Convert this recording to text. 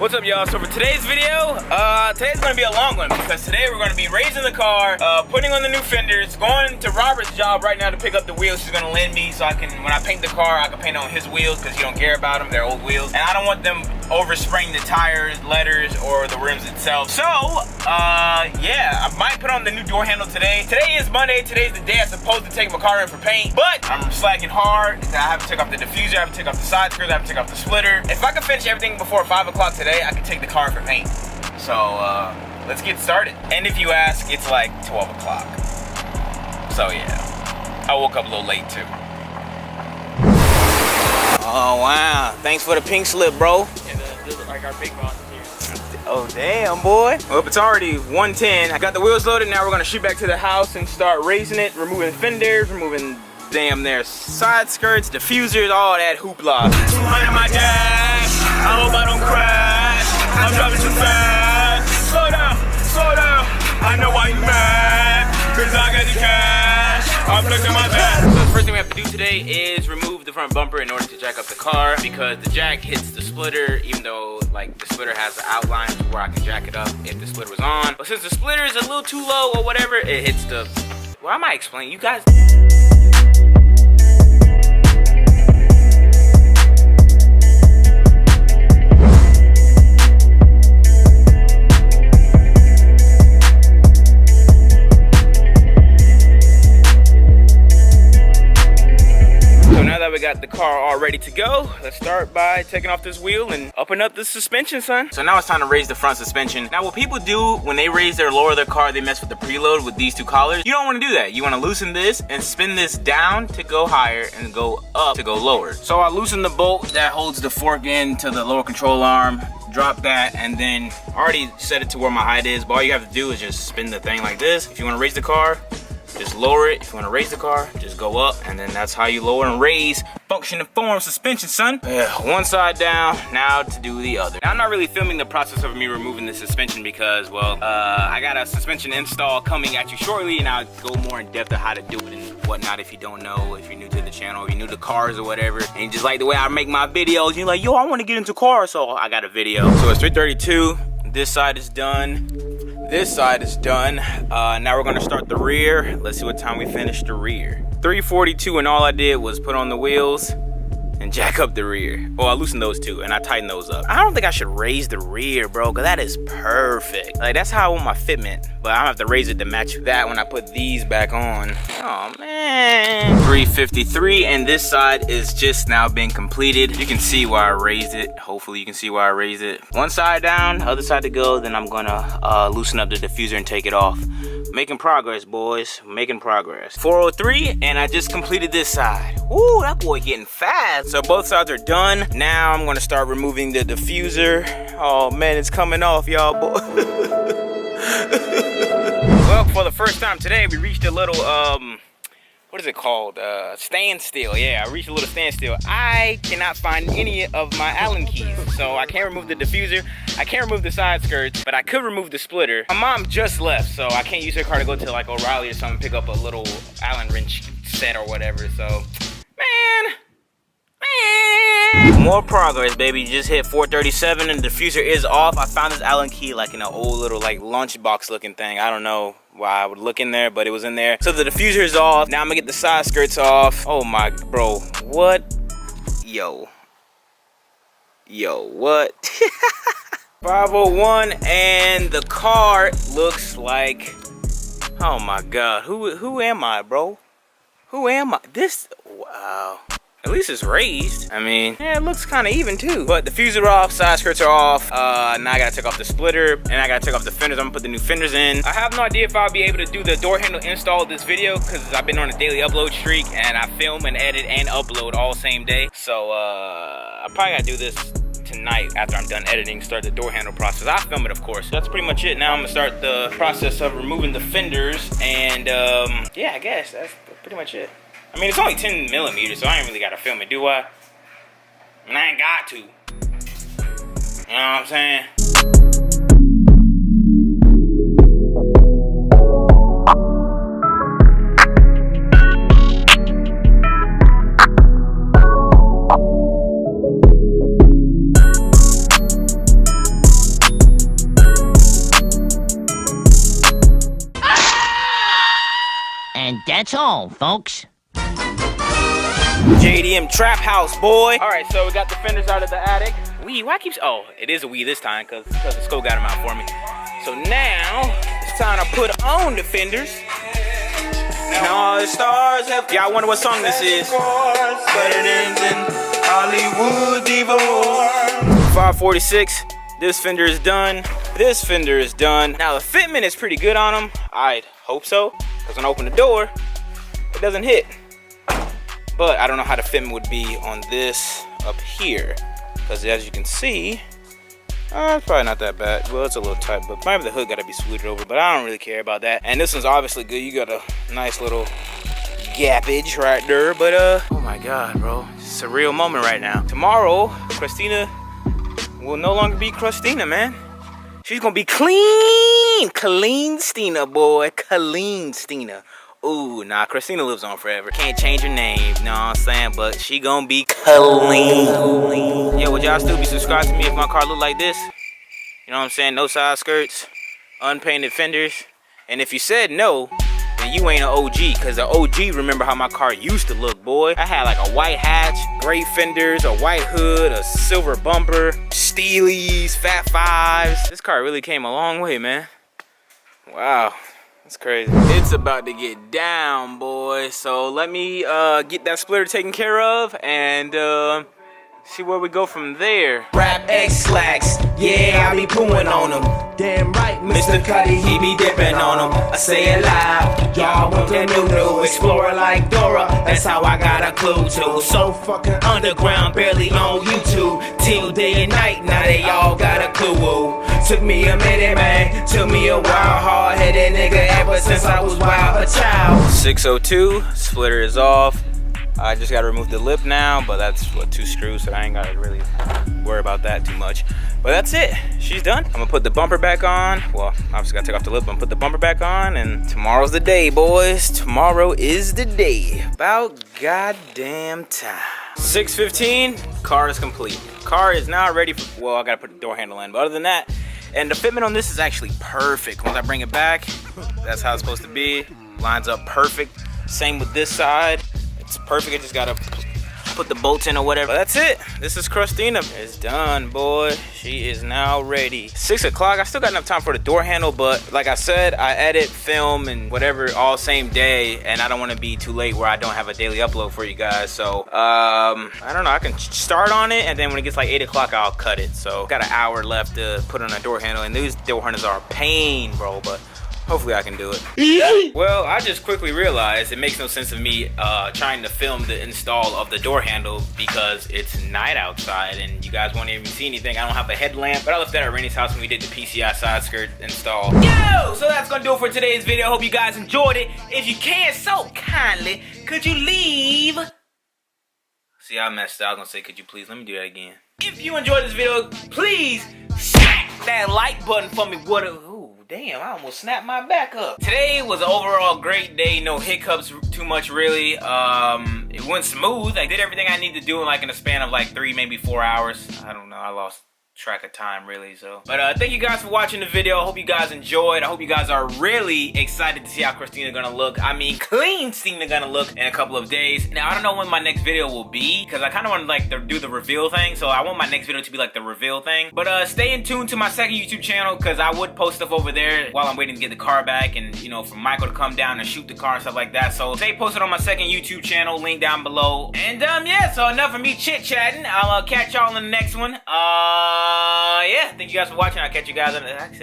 What's up, y'all? So for today's video, today's gonna be a long one because today we're gonna be raising the car, putting on the new fenders, going to Robert's job right now to pick up the wheels she's gonna lend me so I can, when I paint the car, I can paint on his wheels because he don't care about them, they're old wheels. And I don't want them overspraying the tires, letters, or the rims itself. So, yeah, I might put on the new door handle today. Today is Monday, today's the day I'm supposed to take my car in for paint, but I'm slacking hard. I have to take off the diffuser, I have to take off the side skirts, I have to take off the splitter. If I can finish everything before 5 o'clock today, I can take the car in for paint. So, let's get started. And if you ask, it's like 12 o'clock. So yeah, I woke up a little late too. Oh wow, thanks for the pink slip, bro. Yeah, this is like our big boss here. Oh damn, boy. Well, it's already 1:10. I got the wheels loaded. Now we're gonna shoot back to the house and start raising it, removing fenders, removing damn their side skirts, diffusers, all that hoopla. 200 my dash. I hope I don't crash. I'm driving too fast. Slow down, slow down. I know why you mad, cause I got the cash. I'm flexing my back. So the first thing we have to do today is remove the front bumper in order to jack up the car because the jack hits the splitter, even though like the splitter has the outline where I can jack it up if the splitter was on. But since the splitter is a little too low or whatever, it hits the, well, I might explain, you guys. We got the car all ready to go. Let's start by taking off this wheel and open up the suspension, son. So now it's time to raise the front suspension. Now what people do when they raise or lower their car, they mess with the preload with these two collars. You don't want to do that. You want to loosen this and spin this down to go higher and go up to go lower. So I loosened the bolt that holds the fork in to the lower control arm. Drop that, and then I already set it to where my height is, but all you have to do is just spin the thing like this. If you want to raise the car, just lower it. If you want to raise the car, just go up, and then that's how you lower and raise function and form suspension, son. One side down, now to do the other. Now I'm not really filming the process of me removing the suspension because, well, I got a suspension install coming at you shortly, and I'll go more in depth of how to do it and whatnot if you don't know, if you're new to the channel, if you're new to cars or whatever, and you just like the way I make my videos, you're like, yo, I want to get into cars, so I got a video. So it's 3:32, this side is done. This side is done. Now we're gonna start the rear. Let's see what time we finish the rear. 3:42, and all I did was put on the wheels and jack up the rear. Oh, I loosened those two and I tightened those up. I don't think I should raise the rear, bro, because that is perfect. Like, that's how I want my fitment, but I have to raise it to match that when I put these back on. Oh, man. 3:53, and this side is just now being completed. You can see where I raised it. Hopefully you can see where I raised it. One side down, other side to go, then I'm gonna loosen up the diffuser and take it off. Making progress, boys, making progress. 4:03, and I just completed this side. Ooh, that boy getting fast. So both sides are done. Now I'm gonna start removing the diffuser. Oh man, it's coming off, y'all, boy. Well, for the first time today, we reached a little, what is it called? Standstill. Yeah, I reached a little standstill. I cannot find any of my Allen keys. So I can't remove the diffuser. I can't remove the side skirts, but I could remove the splitter. My mom just left, so I can't use her car to go to like O'Reilly or something, pick up a little Allen wrench set or whatever. So, man. More progress, baby. Just hit 4:37 and the diffuser is off. I found this Allen key like in an old little like lunchbox looking thing. I don't know why I would look in there, but it was in there. So the diffuser is off. Now I'm gonna get the side skirts off. Oh my, bro, what? Yo, what? 5:01, and the car looks like, oh my God, who am I, bro? Who am I? This, wow. At least it's raised. I mean, yeah, it looks kind of even too. But the diffuser off, side skirts are off. Now I gotta take off the splitter and I gotta take off the fenders. I'm gonna put the new fenders in. I have no idea if I'll be able to do the door handle install of this video because I've been on a daily upload streak and I film and edit and upload all same day. So I probably gotta do this tonight after I'm done editing, start the door handle process. I'll film it, of course. That's pretty much it. Now I'm gonna start the process of removing the fenders and yeah, I guess that's pretty much it. I mean, it's only 10 millimeters, so I ain't really gotta film it, do I? And I ain't got to. You know what I'm saying? That's all, folks. JDM Trap House, boy. All right, so we got the fenders out of the attic. Why keeps, oh, it is a wee this time because the Sko got them out for me. So now it's time to put on the fenders. Now all the stars have. Yeah, I wonder what song this is. But it ends in Hollywood divorce. 546. This fender is done. This fender is done. Now the fitment is pretty good on them. I'd hope so, because when I open the door, it doesn't hit. But I don't know how the fitment would be on this up here, because as you can see, it's probably not that bad. Well, it's a little tight, but maybe the hood got to be smoothed over, but I don't really care about that. And this one's obviously good. You got a nice little gappage right there, but oh my God, bro. It's a real moment right now. Tomorrow, Crustina will no longer be Crustina, man. She's gonna be clean Stina, boy, clean Stina. Ooh, nah, Crustina lives on forever. Can't change her name, know what I'm saying? But she gonna be clean. Yo, would y'all still be subscribed to me if my car looked like this? You know what I'm saying? No side skirts, unpainted fenders. And if you said no, then you ain't an OG, because the OG remember how my car used to look, boy. I had like a white hatch, gray fenders, a white hood, a silver bumper, Steelies, Fat Fives. This car really came a long way, man. Wow. That's crazy. It's about to get down, boy. So let me get that splitter taken care of and see where we go from there. Rap X slacks, yeah, I be pooing on them. Damn right, Mr. Cuddy, he be dipping on them. I say it loud, y'all want that new explorer like Dora. That's how I got a clue to. So fucking underground, barely on YouTube. Till day and night, now they all got a clue. Took me a minute, man. Took me a while, hard-headed nigga ever since I was wild, a child. 602, splitter is off. I just gotta remove the lip now, but that's what, 2 screws, so I ain't gotta really worry about that too much. But that's it, she's done. I'm gonna put the bumper back on. Well, obviously gotta take off the lip and put the bumper back on, and tomorrow's the day, boys. Tomorrow is the day. About goddamn time. 6:15, car is complete. Car is now ready for, well, I gotta put the door handle in, but other than that, and the fitment on this is actually perfect. Once I bring it back, that's how it's supposed to be. Lines up perfect. Same with this side. It's perfect. I just gotta put the bolts in or whatever. But that's it. This is Crustina. It's done, boy. She is now ready. 6 o'clock. I still got enough time for the door handle, but like I said, I edit, film, and whatever all same day, and I don't want to be too late where I don't have a daily upload for you guys. So I don't know. I can start on it, and then when it gets like 8 o'clock, I'll cut it. So got an hour left to put on a door handle, and these door handles are a pain, bro. But hopefully I can do it. Well, I just quickly realized it makes no sense of me trying to film the install of the door handle because it's night outside and you guys won't even see anything. I don't have a headlamp, but I left that at Rainey's house when we did the PCI side skirt install. Yo! So that's gonna do it for today's video. Hope you guys enjoyed it. If you can, so kindly, could you leave? See, I messed up. I was gonna say, could you please? Let me do that again. If you enjoyed this video, please smack that like button for me. Damn, I almost snapped my back up. Today was an overall great day. No hiccups too much, really. It went smooth. I did everything I need to do in like in a span of like 3, maybe 4 hours. I don't know. I lost track of time, really. So, but thank you guys for watching the video. I hope you guys enjoyed. I hope you guys are really excited to see how Crustina gonna look. I mean, clean Stina gonna look in a couple of days. Now, I don't know when my next video will be because I kind of want to like do the reveal thing. So I want my next video to be like the reveal thing. But stay in tune to my second YouTube channel because I would post stuff over there while I'm waiting to get the car back and, you know, for Michael to come down and shoot the car and stuff like that. So stay posted on my second YouTube channel, link down below. And yeah, so enough of me chit-chatting. I'll catch y'all in the next one. Yeah, thank you guys for watching. I'll catch you guys on the next.